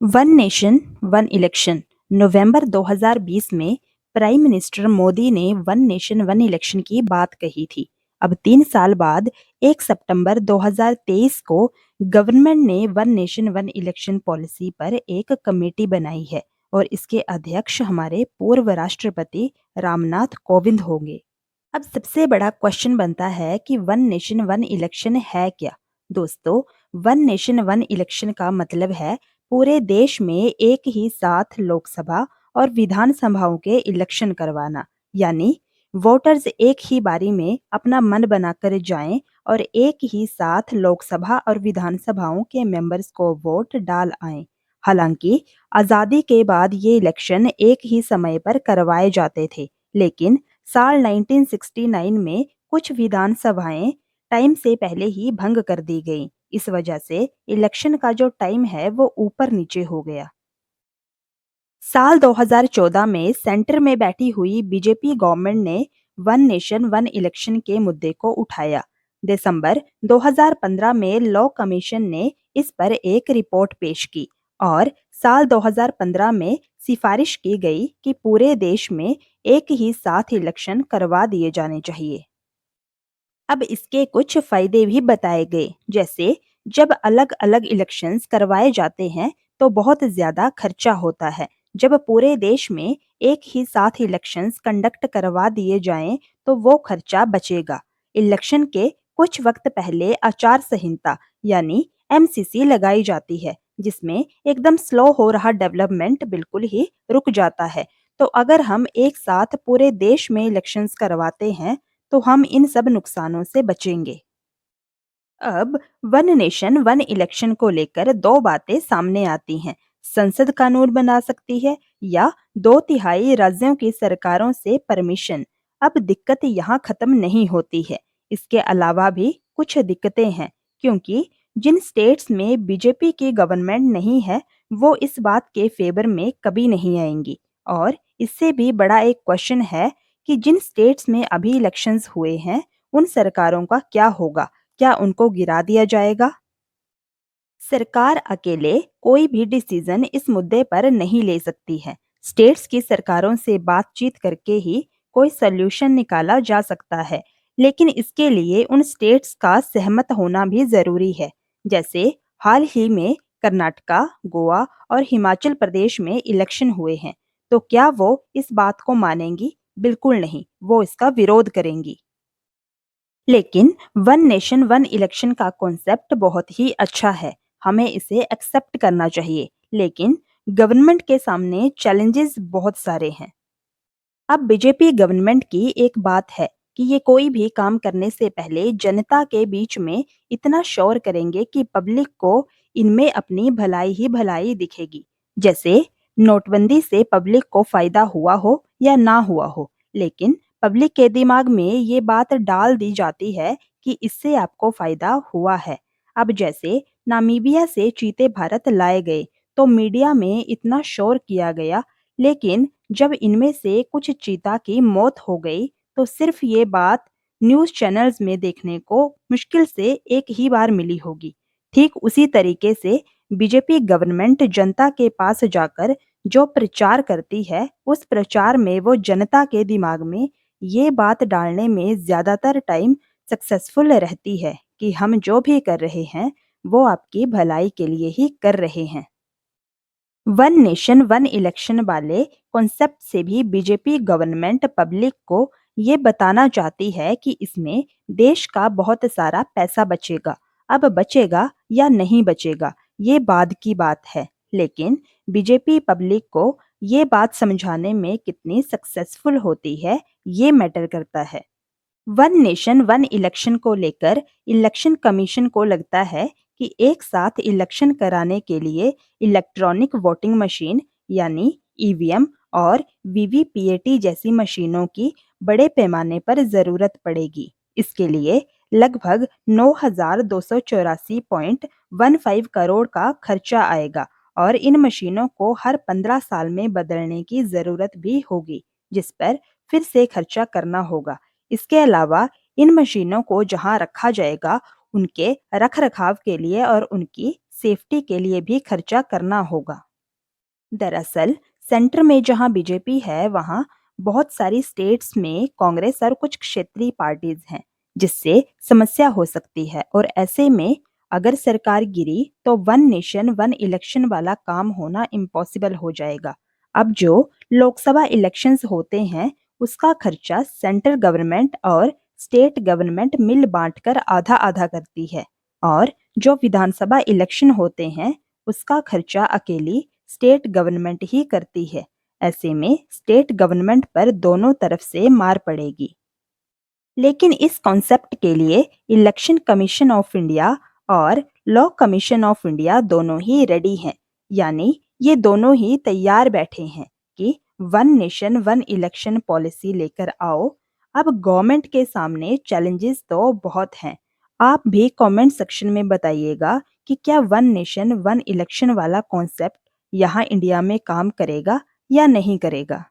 One nation one election नवंबर 2020 में prime minister Modi ने one nation one election की बात कही थी। अब 3 साल बाद 1 सितंबर 2023 को गवर्नमेंट ने one nation one election policy पर एक कमेटी बनाई है और इसके अध्यक्ष हमारे पूर्व राष्ट्रपति रामनाथ कोविंद होंगे। अब सबसे बड़ा क्वेश्चन बनता है कि वन नेशन वन इलेक्शन है क्या। दोस्तों, वन नेशन वन इलेक्शन का मतलब है पूरे देश में एक ही साथ लोकसभा और विधानसभाओं के इलेक्शन करवाना। यानी वोटर्स एक ही बारी में अपना मन बनाकर जाएं और एक ही साथ लोकसभा और विधानसभाओं के मेंबर्स को वोट डाल आएं। हालांकि आज़ादी के बाद ये इलेक्शन एक ही समय पर करवाए जाते थे, लेकिन साल 1969 में कुछ विधानसभाएं टाइम से पहले ही भंग कर दी गईं। इस वजह से इलेक्शन का जो टाइम है वो ऊपर नीचे हो गया। साल 2014 में सेंटर में बैठी हुई बीजेपी गवर्नमेंट ने वन नेशन वन इलेक्शन के मुद्दे को उठाया। दिसंबर 2015 में लॉ कमीशन ने इस पर एक रिपोर्ट पेश की और साल 2015 में सिफारिश की गई कि पूरे देश में एक ही साथ इलेक्शन करवा दिए जाने चाहिए। अब इसके कुछ फायदे भी बताए गए, जैसे जब अलग अलग इलेक्शंस करवाए जाते हैं तो बहुत ज्यादा खर्चा होता है। जब पूरे देश में एक ही साथ इलेक्शंस कंडक्ट करवा दिए जाएं तो वो खर्चा बचेगा। इलेक्शन के कुछ वक्त पहले आचार संहिता यानी एमसीसी लगाई जाती है, जिसमें एकदम स्लो हो रहा डेवलपमेंट बिल्कुल ही रुक जाता है। तो अगर हम एक साथ पूरे देश में इलेक्शंस करवाते हैं तो हम इन सब नुकसानों से बचेंगे। अब वन नेशन वन इलेक्शन को लेकर दो बातें सामने आती हैं। संसद कानून बना सकती है या 2/3 राज्यों की सरकारों से परमिशन। अब दिक्कत यहाँ खत्म नहीं होती है। इसके अलावा भी कुछ दिक्कतें हैं, क्योंकि जिन स्टेट्स में बीजेपी की गवर्नमेंट नहीं है वो इस बात के फेवर में कभी नहीं आएंगी। और इससे भी बड़ा एक क्वेश्चन है कि जिन स्टेट्स में अभी इलेक्शंस हुए हैं उन सरकारों का क्या होगा। क्या उनको गिरा दिया जाएगा? सरकार अकेले कोई भी डिसीजन इस मुद्दे पर नहीं ले सकती है। स्टेट्स की सरकारों से बातचीत करके ही कोई सल्यूशन निकाला जा सकता है, लेकिन इसके लिए उन स्टेट्स का सहमत होना भी जरूरी है। जैसे हाल ही में कर्नाटका, गोवा और हिमाचल प्रदेश में इलेक्शन हुए हैं, तो क्या वो इस बात को मानेंगी? बिल्कुल नहीं, वो इसका विरोध करेंगी। लेकिन वन नेशन वन इलेक्शन का कॉन्सेप्ट बहुत ही अच्छा है, हमें इसे एक्सेप्ट करना चाहिए। लेकिन गवर्नमेंट के सामने चैलेंजेस बहुत सारे हैं। अब बीजेपी गवर्नमेंट की एक बात है कि ये कोई भी काम करने से पहले जनता के बीच में इतना शोर करेंगे कि पब्लिक को इनमें अपनी भलाई ही भलाई दिखेगी। जैसे नोटबंदी से पब्लिक को फायदा हुआ हो या ना हुआ हो, लेकिन पब्लिक के दिमाग में ये बात डाल दी जाती है कि इससे आपको फायदा हुआ है। अब जैसे नामीबिया से चीते भारत लाए गए तो मीडिया में इतना शोर किया गया, लेकिन जब इनमें से कुछ चीता की मौत हो गई तो सिर्फ ये बात न्यूज़ चैनल्स में देखने को मुश्किल से एक ही बार मिली होगी। ठीक उसी तरीके से बीजेपी गवर्नमेंट जनता के पास जाकर जो प्रचार करती है, उस प्रचार में वो जनता के दिमाग में ये बात डालने में ज़्यादातर टाइम सक्सेसफुल रहती है कि हम जो भी कर रहे हैं वो आपकी भलाई के लिए ही कर रहे हैं। वन नेशन वन इलेक्शन वाले कॉन्सेप्ट से भी बीजेपी गवर्नमेंट पब्लिक को ये बताना चाहती है कि इसमें देश का बहुत सारा पैसा बचेगा। अब बचेगा या नहीं बचेगा ये बाद की बात है, लेकिन बीजेपी पब्लिक को ये बात समझाने में कितनी सक्सेसफुल होती है ये मैटर करता है। वन नेशन वन इलेक्शन को लेकर इलेक्शन कमीशन को लगता है कि एक साथ इलेक्शन कराने के लिए इलेक्ट्रॉनिक वोटिंग मशीन यानी ईवीएम और वीवीपीएटी जैसी मशीनों की बड़े पैमाने पर जरूरत पड़ेगी। इसके लिए लगभग 9,284.15 करोड़ का खर्चा आएगा और इन मशीनों को हर 15 साल में बदलने की जरूरत भी होगी, जिस पर फिर से खर्चा करना होगा। इसके अलावा इन मशीनों को जहां रखा जाएगा उनके रखरखाव के लिए और उनकी सेफ्टी के लिए भी खर्चा करना होगा। दरअसल सेंटर में जहां बीजेपी है, वहां बहुत सारी स्टेट्स में कांग्रेस और कुछ क्षेत्रीय पार्टीज हैं, जिससे समस्या हो सकती है। और ऐसे में अगर सरकार गिरी तो वन नेशन वन इलेक्शन वाला काम होना इम्पॉसिबल हो जाएगा। अब जो लोकसभा इलेक्शंस होते हैं, उसका खर्चा सेंट्रल गवर्नमेंट और स्टेट गवर्नमेंट मिल बांटकर आधा आधा करती है, और जो विधानसभा इलेक्शन होते हैं, उसका खर्चा अकेली स्टेट गवर्नमेंट ही करती है। ऐसे में स्टेट गवर्नमेंट पर दोनों तरफ से मार पड़ेगी। लेकिन इस कॉन्सेप्ट के लिए इलेक्शन कमीशन ऑफ इंडिया और लॉ कमीशन ऑफ इंडिया दोनों ही रेडी हैं। यानी ये दोनों ही तैयार बैठे हैं कि one nation one election policy लेकर आओ। अब गवर्नमेंट के सामने चैलेंजेस तो बहुत हैं। आप भी कमेंट सेक्शन में बताइएगा कि क्या वन नेशन वन इलेक्शन वाला कॉन्सेप्ट यहाँ इंडिया में काम करेगा या नहीं करेगा।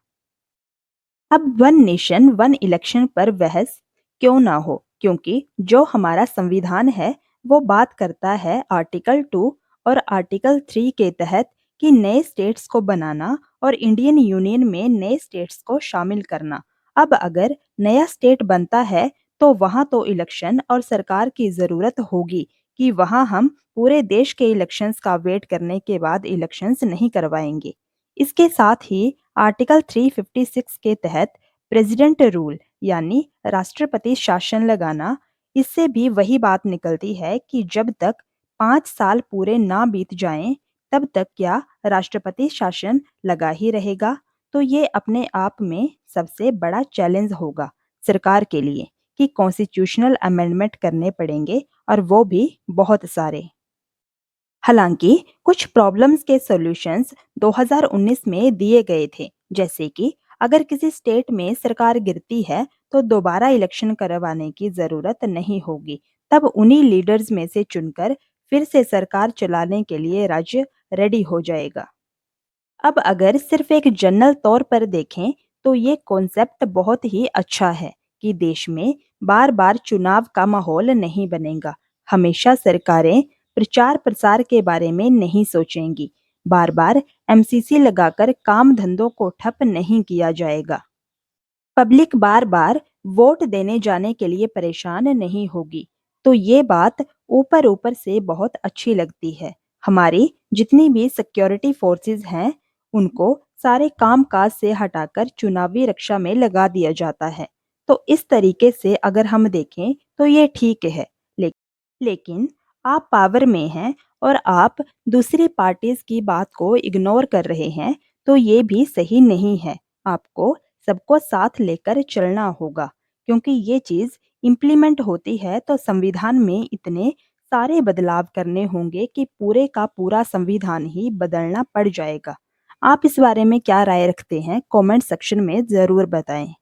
अब वन नेशन वन इलेक्शन पर बहस क्यों ना हो, क्योंकि जो हमारा संविधान है वो बात करता है आर्टिकल 2 और आर्टिकल 3 के तहत कि नए स्टेट्स को बनाना और इंडियन यूनियन में नए स्टेट्स को शामिल करना। अब अगर नया स्टेट बनता है तो वहाँ तो इलेक्शन और सरकार की ज़रूरत होगी कि वहाँ हम पूरे देश के इलेक्शंस का वेट करने के बाद इलेक्शंस नहीं करवाएंगे। इसके साथ ही आर्टिकल 356 के तहत प्रेसिडेंट रूल यानी राष्ट्रपति शासन लगाना, इससे भी वही बात निकलती है कि जब तक 5 साल पूरे ना बीत जाएं, तब तक क्या राष्ट्रपति शासन लगा ही रहेगा। तो ये अपने आप में सबसे बड़ा चैलेंज होगा सरकार के लिए कि कॉन्स्टिट्यूशनल अमेंडमेंट करने पड़ेंगे, और वो भी बहुत सारे। हालांकि कुछ प्रॉब्लम्स के सॉल्यूशंस 2019 में दिए गए थे, जैसे कि अगर किसी स्टेट में सरकार गिरती है तो दोबारा इलेक्शन करवाने की जरूरत नहीं होगी। तब उन्हीं लीडर्स में से चुनकर फिर से सरकार चलाने के लिए राज्य रेडी हो जाएगा। अब अगर सिर्फ एक जनरल तौर पर देखें तो ये कॉन्सेप्ट बहुत ही अच्छा है कि देश में बार बार चुनाव का माहौल नहीं बनेगा। हमेशा सरकारें प्रचार प्रसार के बारे में नहीं सोचेंगी। बार बार एमसीसी लगाकर काम धंधों को ठप नहीं किया जाएगा। पब्लिक बार बार वोट देने जाने के लिए परेशान नहीं होगी। तो ये बात ऊपर ऊपर से बहुत अच्छी लगती है। हमारी जितनी भी सिक्योरिटी फोर्सेस हैं, उनको सारे काम काज से हटाकर चुनावी रक्षा में लगा दिया जाता है। तो इस तरीके से अगर हम देखें तो ये ठीक है। ले, लेकिन आप पावर में हैं और आप दूसरी पार्टीज की बात को इग्नोर कर रहे हैं, तो ये भी सही नहीं है। आपको सबको साथ लेकर चलना होगा, क्योंकि ये चीज़ इम्प्लीमेंट होती है तो संविधान में इतने सारे बदलाव करने होंगे कि पूरे का पूरा संविधान ही बदलना पड़ जाएगा। आप इस बारे में क्या राय रखते हैं? कमेंट सेक्शन में ज़रूर बताएं।